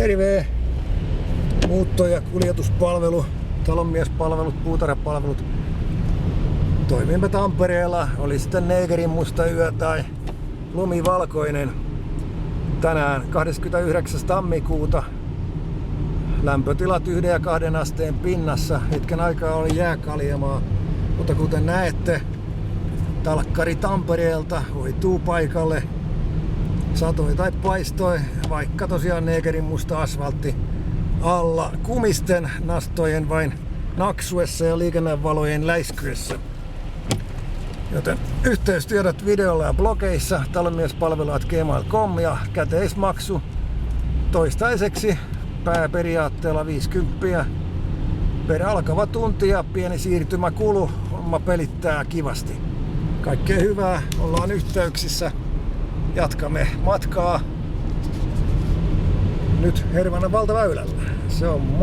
Terve! Muutto- ja kuljetuspalvelu, talonmiespalvelut, puutarhapalvelut. Toimimme Tampereella, oli sitten neekerin musta yö tai lumivalkoinen. Tänään 29. tammikuuta. Lämpötilat 1 ja 2 asteen pinnassa. Hetken aikaa oli jääkaljamaa, mutta kuten näette, talkkari Tampereelta hoituu paikalle. Satoi tai paistoi, vaikka tosiaan neekerin musta asfaltti alla kumisten nastojen vain naksuessa ja liikennevalojen läiskyessä. Joten yhteystiedot videolla ja blogeissa talonmiespalvelu@gmail.com ja käteismaksu toistaiseksi pääperiaatteella 50 per alkava tunti ja pieni siirtymäkulu. Homma pelittää kivasti. Kaikkea hyvää, ollaan yhteyksissä. Jatkamme matkaa nyt Hervannan valtaväylällä. Se on